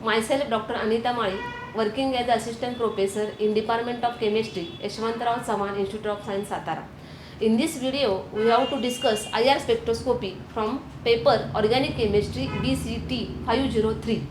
Myself, Dr. Anita Mali, working as Assistant Professor in Department of Chemistry, Yashwantrao Saman Institute of Science, Satara. In this video, we have to discuss IR spectroscopy from paper Organic Chemistry BCT 503.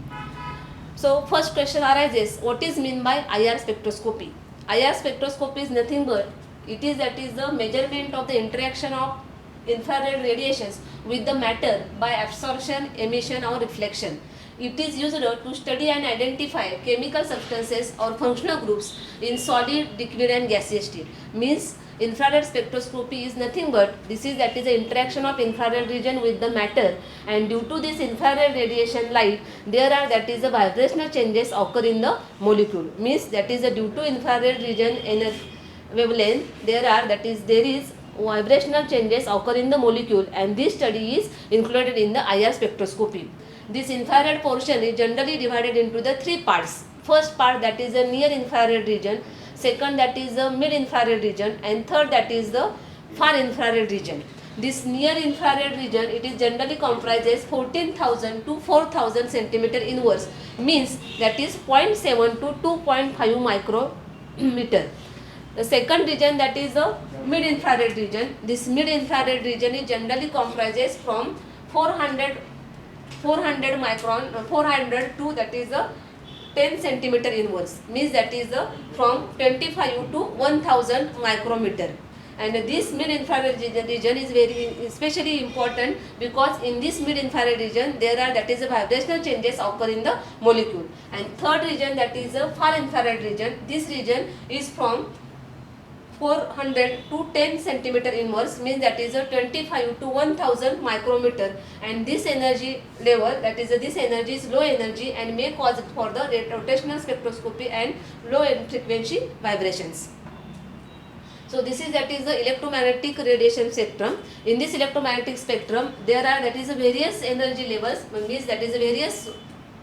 So, first question arises: what is meant by IR spectroscopy? IR spectroscopy is nothing but it is the measurement of the interaction of infrared radiations with the matter by absorption, emission or reflection. It is used to study and identify chemical substances or functional groups in solid, liquid and gaseous state. Means infrared spectroscopy is nothing but this is the interaction of infrared region with the matter, and due to this infrared radiation light there are the vibrational changes occur in the molecule. Means due to infrared region wavelength there is vibrational changes occur in the molecule, and this study is included in the IR spectroscopy. This infrared portion is generally divided into the three parts. First part, that is the near infrared region, second that is the mid infrared region, and third that is the far infrared region. This near infrared region, it is generally comprises 14,000 to 4,000 centimeter inverse, means that is 0.7 to 2.5 micrometer. The second region, that is the mid infrared region. This mid infrared region is generally comprises from 400 micron 400 to that is the 10 centimeter inverse, means that is the from 25 to 1000 micrometer. And this mid infrared region is very especially important because in this mid infrared region there are the vibrational changes occur in the molecule. And third region, that is the far infrared region. This region is from 400 to 10 centimeter inverse, means that is a 25 to 1000 micrometer, and this energy level, that is this energy is low energy and may cause for the rotational spectroscopy and low frequency vibrations. So this is the electromagnetic radiation spectrum. In this electromagnetic spectrum there are various energy levels, means various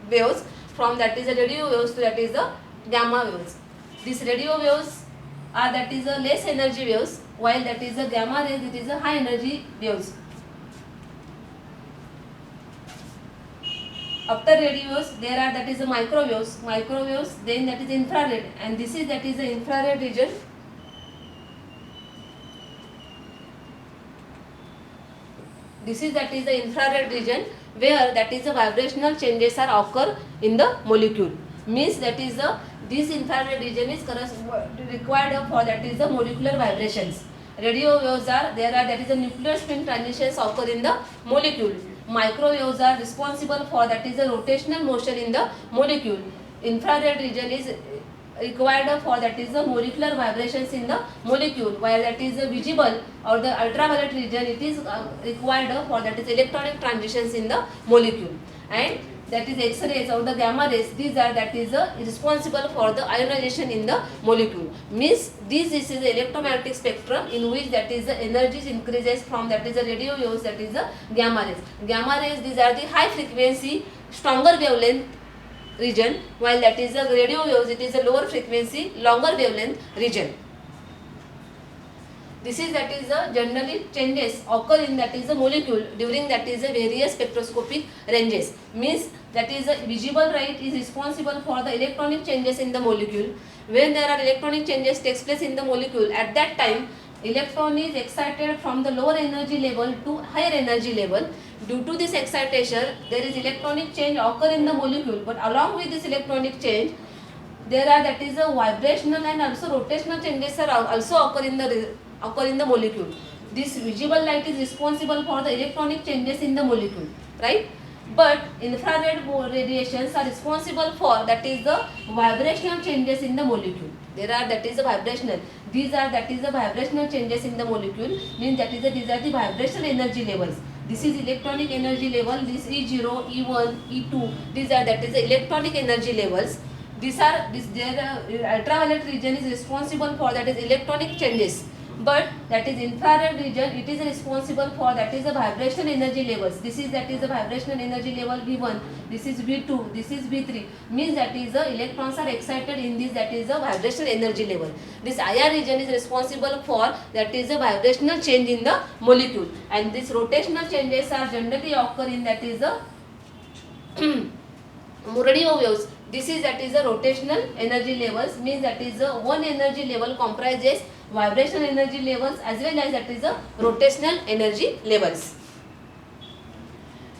waves, from the radio waves to the gamma waves. These radio waves are less energy waves, while the gamma rays, it is a high energy waves. After radio waves there are microwaves, then that is infrared, and this is the infrared region. This is the infrared region where the vibrational changes are occur in the molecule. Means this infrared region is required for the molecular vibrations. Radio waves are the nuclear spin transitions occur in the molecule. Microwaves are responsible for the rotational motion in the molecule. Infrared region is required for the molecular vibrations in the molecule, while visible or the ultraviolet region, it is required for electronic transitions in the molecule. And that is X-rays or the gamma rays, these are responsible for the ionization in the molecule. Means this is the electromagnetic spectrum in which the energies increases from the radio waves, that is the gamma rays. Gamma rays, these are the high frequency, stronger wavelength region, while the radio waves, it is a lower frequency, longer wavelength region. This is generally changes occur in the molecule during various spectroscopic ranges. Means visible light is responsible for the electronic changes in the molecule. When there are electronic changes takes place in the molecule, at that time electron is excited from the lower energy level to higher energy level. Due to this excitation there is electronic change occur in the molecule, but along with this electronic change there are a vibrational and also rotational changes are also occur in the molecule. This visible light is responsible for the electronic changes in the molecule, right? But infrared radiations are responsible for the vibrational changes in the molecule. There are vibrational. These are the vibrational changes in the molecule, means these are the vibrational energy levels. This is electronic energy level. This E0, E1, E2. These are the electronic energy levels. Their ultraviolet region is responsible for electronic changes. But infrared region, it is responsible for the vibrational energy levels. This is the vibrational energy level V1, this is V2, this is V3, means the electrons are excited in this the vibrational energy level. This IR region is responsible for the vibrational change in the molecule, and this rotational changes are generally occur in the radio waves, this is that is the rotational energy levels, means that is the one energy level comprises vibrational energy levels as well as that is the rotational energy levels.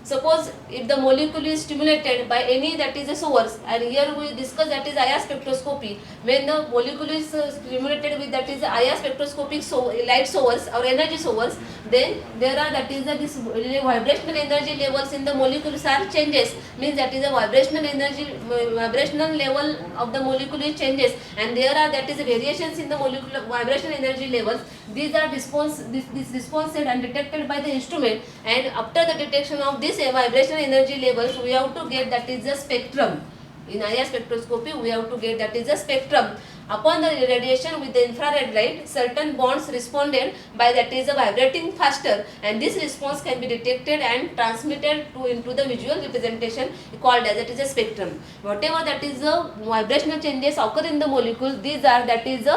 Suppose if the molecule is stimulated by any that is a source, and here we discuss that is IR spectroscopy. When the molecule is stimulated with that is IR spectroscopic light source or energy source, then there are that is this vibrational energy levels in the molecules are changes, means that is a vibrational level of the molecule is changes, and there are that is variations in the molecular vibrational energy levels. These are response and detected by the instrument, and after the detection of this vibrational energy levels, we have to get that is the spectrum. In IR spectroscopy, we have to get that is the spectrum. Upon the radiation with the infrared light, certain bonds responded by that is vibrating faster, and this response can be detected and transmitted into the visual representation called as that is a spectrum. Whatever that is the vibrational changes occur in the molecule, these are that is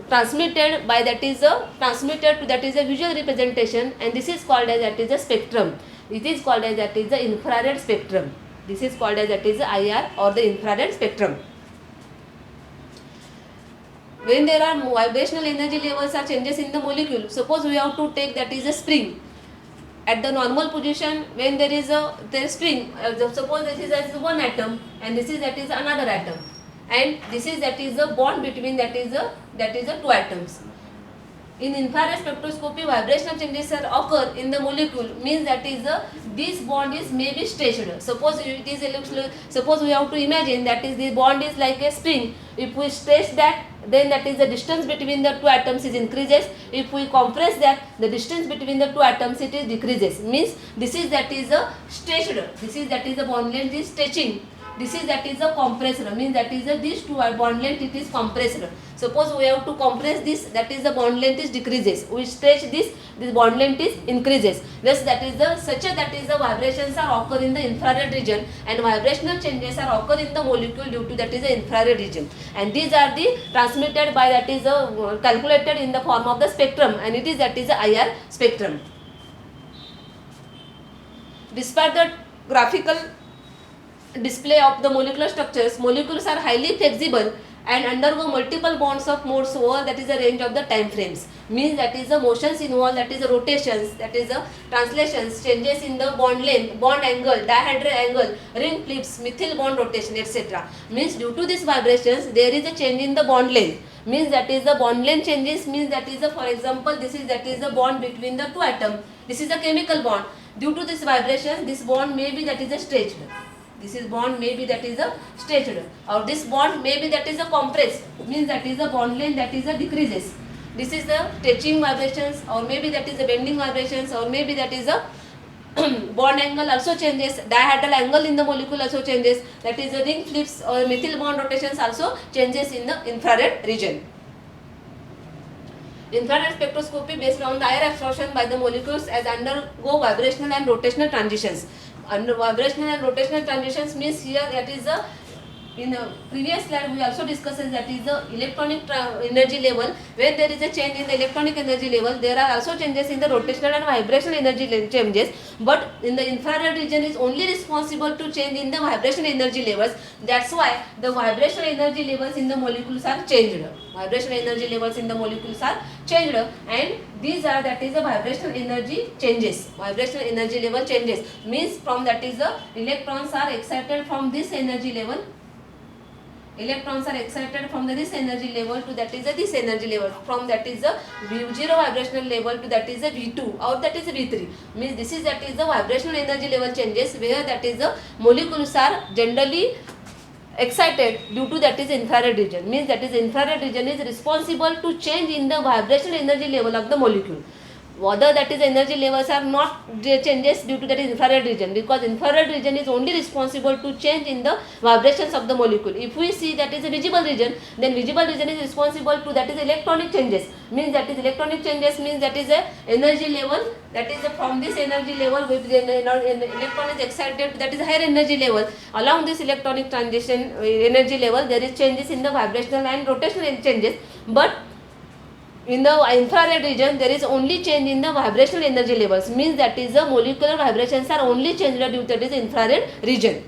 transmitted by that is transmitted to that is a visual representation, and this is called as that is a spectrum. It is called as that is the infrared spectrum. This is called as that is the IR or the infrared spectrum. When there are vibrational energy levels are changes in the molecule, suppose we have to take that is a spring. At the normal position, when there is a spring, suppose this is as one atom and this is that is another atom, and this is that is a bond between that is a two atoms. In infrared spectroscopy, vibrational changes occur in the molecule, means that is this bond is maybe stretched. Suppose it is suppose we have to imagine that is the bond is like a spring. If we stretch that, then that is the distance between the two atoms is increases. If we compress that, the distance between the two atoms it is decreases. Means this is that is a stretched. This is that is the bond length is stretching. This is that is a compressed, means that is these two bond length it is compressed. Suppose we have to compress this, that is the bond length is decreases. We stretch this bond length is increases. Thus that is the that is the vibrations are occur in the infrared region, and vibrational changes are occur in the molecule due to that is the infrared region, and these are the transmitted by that is calculated in the form of the spectrum, and it is that is the IR spectrum. Despite the graphical display of the molecular structures, molecules are highly flexible and undergo multiple bonds of modes over that is the range of the time frames. Means that is the motions involved, that is the rotations, that is the translations, changes in the bond length, bond angle, dihedral angle, ring flips, methyl bond rotation, etc. Means due to these vibrations there is a change in the bond length. Means that is the bond length changes, means that is the, for example, this is that is the bond between the two atoms. This is a chemical bond. Due to this vibration, this bond may be that is a stretched. This is bond may be that is a stretched, or this bond may be that is a compressed, means that is a bond length that is a decreases. This is the stretching vibrations, or maybe that is a bending vibrations, or maybe that is a bond angle also changes, dihedral angle in the molecule also changes, that is the ring flips or methyl bond rotations also changes in the infrared region. Infrared spectroscopy based on the IR absorption by the molecules as undergo vibrational and rotational transitions. Under vibrational and rotational transitions means here that is the, in the previous slide we also discussed that is the electronic energy level. When there is a change in the electronic energy level, there are also changes in the rotational and vibrational energy changes, but in the infrared region is only responsible to change in the vibrational energy levels. That's why the vibrational energy levels in the molecules are changed. Vibrational energy levels in the molecules are changed, and these are that is the vibrational energy changes. Vibrational energy level changes means from that is the electrons are excited from this energy level. Electrons are excited from this energy level to that is this energy level. From that is the V0 vibrational level to that is the V2 or that is V3. Means this is that is the vibrational energy level changes, where that is the molecules are generally excited due to that is infrared region. Means that is infrared region is responsible to change in the vibrational energy level of the molecule. Whether that is energy levels are not changes due to that is infrared region, because infrared region is only responsible to change in the vibrations of the molecule. If we see that is a visible region, then visible region is responsible to that is electronic changes. Means that is electronic changes means that is a energy level, that is from this energy level with the electron is excited to that is higher energy level. Along this electronic transition energy level there is changes in the vibrational and rotational changes, but in the infrared region there is only change in the vibrational energy levels. Means that is the molecular vibrations are only changed due to this infrared region.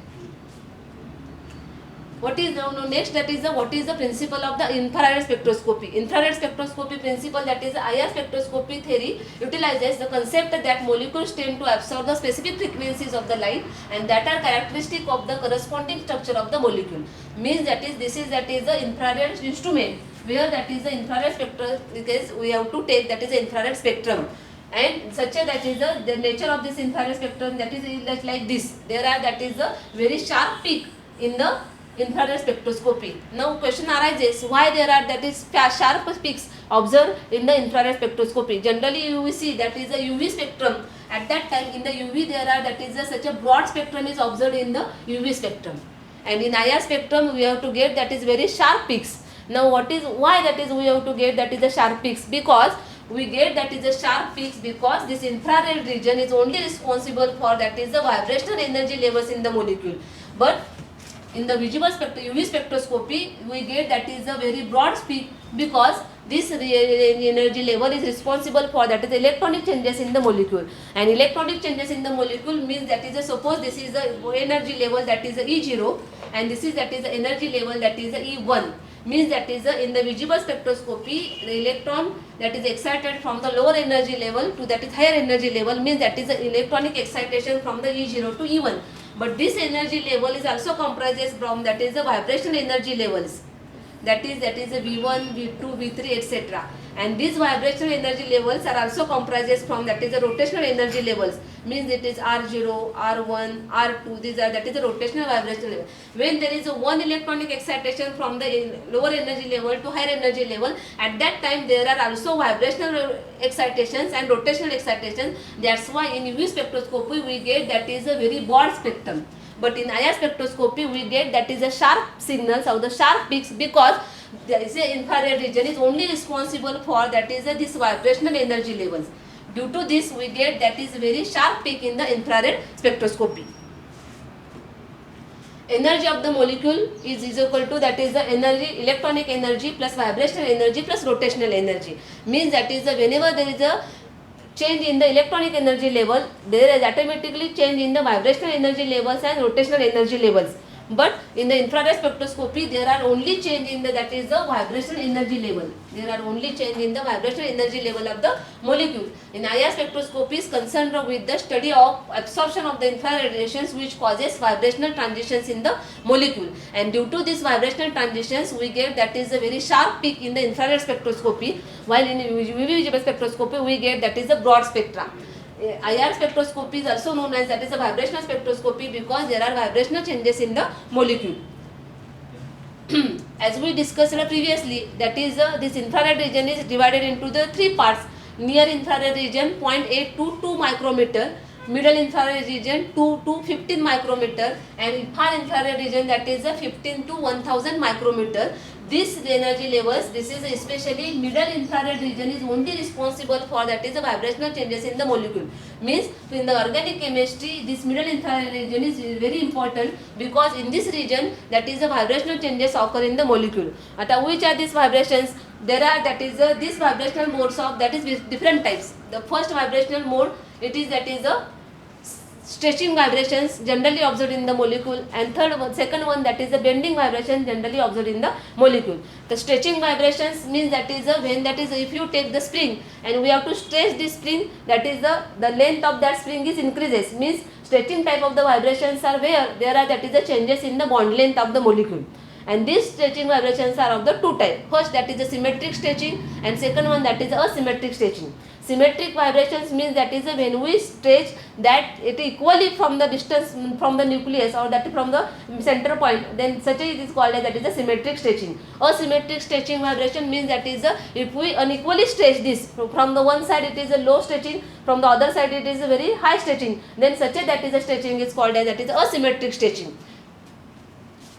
What is next? That is what is the principle of the infrared spectroscopy? Infrared spectroscopy principle, that is IR spectroscopy theory, utilizes the concept that molecules tend to absorb the specific frequencies of the light and that are characteristic of the corresponding structure of the molecule. Means that is the infrared instrument where that is the infrared spectrum, because we have to take that is the infrared spectrum. And such a that is the nature of this infrared spectrum, that is like this. There are that is a very sharp peak in the infrared spectroscopy. Now question arises, why there are that is sharp peaks observed in the infrared spectroscopy? Generally you will see that is a UV spectrum. At that time in the UV there are that is such a broad spectrum is observed in the UV spectrum, and in IR spectrum we have to get that is very sharp peaks. Now why that is we have to get that is the sharp peaks? Because we get that is the sharp peaks because this infrared region is only responsible for that is the vibrational energy levels in the molecule. But in the visible UV spectroscopy we get that is a very broad peak because this energy level is responsible for that is electronic changes in the molecule, and electronic changes in the molecule means that is suppose this is the energy level that is E0 and this is that is the energy level that is E1. Means that is in the visible spectroscopy the electron that is excited from the lower energy level to that is higher energy level, means that is the electronic excitation from the E0 to E1. But this energy level is also comprises from that is the vibrational energy levels, that is a V1, V2, V3 etc. And these vibrational energy levels are also comprises from that is the rotational energy levels, means it is R0, R1, R2, these are that is the rotational vibrational level. When there is a one electronic excitation from the lower energy level to higher energy level, at that time there are also vibrational excitations and rotational excitations. That's why in UV spectroscopy we get that is a very broad spectrum. But in IR spectroscopy we get that is a sharp signals or the sharp peaks because there is a infrared region is only responsible for that is this vibrational energy levels. Due to this we get that is very sharp peak in the infrared spectroscopy. Energy of the molecule is equal to that is the energy, electronic energy plus vibrational energy plus rotational energy. Means that is whenever there is a change in the electronic energy level, there is automatically change in the vibrational energy levels and rotational energy levels. But in the infrared spectroscopy there are only change in the that is the vibrational energy level. There are only change in the vibrational energy level of the molecule. In IR spectroscopy is concerned with the study of absorption of the infrared radiations which causes vibrational transitions in the molecule, and due to these vibrational transitions we get that is a very sharp peak in the infrared spectroscopy, while in UV visible spectroscopy we get that is a broad spectra. IR spectroscopy is also known as that is a vibrational spectroscopy because there are vibrational changes in the molecule. As we discussed previously, that is this infrared region is divided into the three parts: near infrared region 0.8 to 2 micrometer, middle infrared region 2 to 15 micrometer, and far infrared region that is 15 to 1000 micrometer. This energy levels, this is especially middle infrared region is only responsible for that is the vibrational changes in the molecule. Means in the organic chemistry this middle infrared region is very important because in this region that is the vibrational changes occur in the molecule. Which are these vibrations? There are that is these vibrational modes of that is different types. The first vibrational mode it is that is a stretching vibrations generally observed in the molecule, and second one that is the bending vibration generally observed in the molecule. The stretching vibrations means that is when that is if you take the spring and we have to stretch this spring, that is the length of that spring is increases. Means stretching type of the vibrations are where there are that is the changes in the bond length of the molecule, and these stretching vibrations are of the two types. First that is the symmetric stretching and second one that is asymmetric stretching. Symmetric vibrations means that is when we stretch that it equally from the distance from the nucleus or that from the center point, then such it is called as that is the symmetric stretching. Asymmetric stretching vibration means that is if we unequally stretch this, from the one side it is a low stretching, from the other side it is a very high stretching, then such a that is a stretching is called as that is asymmetric stretching.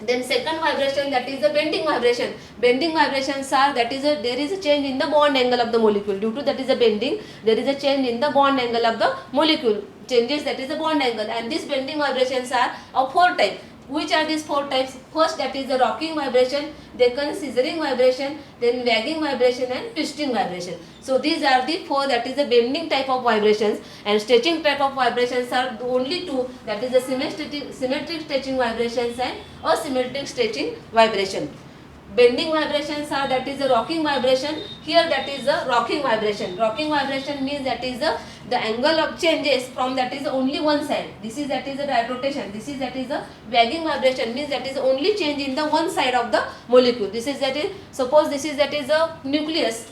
Then second vibration that is the bending vibration. Bending vibrations are that is there is a change in the bond angle of the molecule. Due to that is a bending, there is a change in the bond angle of the molecule. Changes that is the bond angle, and these bending vibrations are of four types. Which are these 4 types? First, that is the rocking vibration, then scissoring vibration, then wagging vibration and twisting vibration. So these are the 4, that is the bending type of vibrations, and stretching type of vibrations are only 2, that is the symmetric stretching vibrations and asymmetric stretching vibration. Bending vibrations are, that is the rocking vibration. Here that is the rocking vibration. Rocking vibration means that is the angle of changes from, that is only one side. This is, that is the right rotation. This is, that is the wagging vibration, means that is only change in the one side of the molecule. This is, that is, suppose this is, that is the nucleus,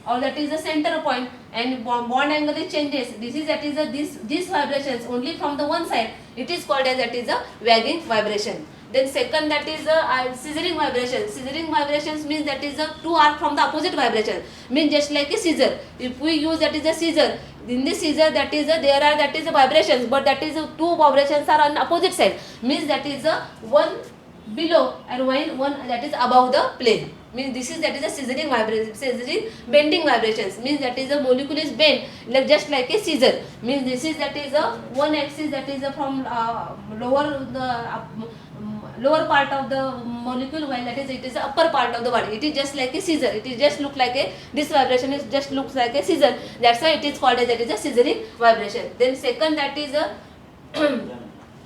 or that is the center point, and bond angle is changes. This is, that is the these vibrations only from the one side. It is called as, that is a wagging vibration. Then second, that is the scissoring vibration. Scissoring vibrations means that is the 2 are from the opposite vibration, means just like a scissor. If we use, that is a scissor, in this scissor, that is there are, that is the vibrations, but that is 2 vibrations are on opposite side, means that is the one below and one that is above the plane, means this is, that is a scissoring vibration. Scissoring bending vibrations means that is the molecule is bent like just like a scissor, means this is, that is a one axis, that is from lower part of the molecule, while that is it is the upper part of the body. It is just like a scissor. It is just look like a, this vibration is just looks like a scissor. That's why it is called as, that is a scissoring vibration. Then second, that is a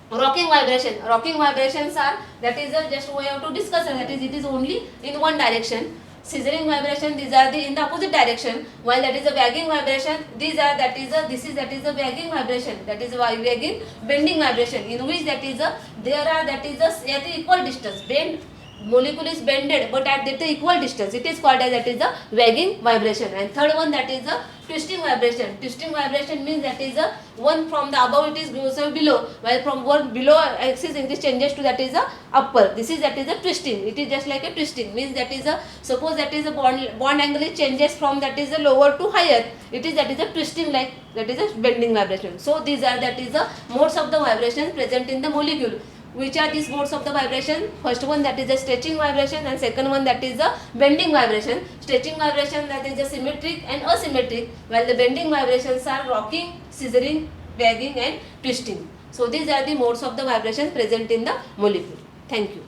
rocking vibration. Rocking vibrations are, that is just we have to discuss, that is it is only in one direction. Scissoring vibration, these are the in the opposite direction, while that is a wagging vibration, these are, that is a, this is, that is a wagging vibration, that is a wagging bending vibration, in which that is a, there are, that is a, at the equal distance, bend molecule is bended but at the equal distance. It is called as, that is the wagging vibration. And third one, that is the twisting vibration. Twisting vibration means that is the one from the above it is goes below, while from one below axis it is changes to, that is the upper. This is, that is the twisting. It is just like a twisting, means that is a, suppose that is a bond angle is changes from, that is the lower to higher. It is, that is a twisting, like that is a bending vibration. So these are, that is the modes of the vibrations present in the molecule. Which are these modes of the vibration? First one, that is the stretching vibration, and second one, that is the bending vibration. Stretching vibration, that is the symmetric and asymmetric, while the bending vibrations are rocking, scissoring, wagging and twisting. So these are the modes of the vibrations present in the molecule. Thank you.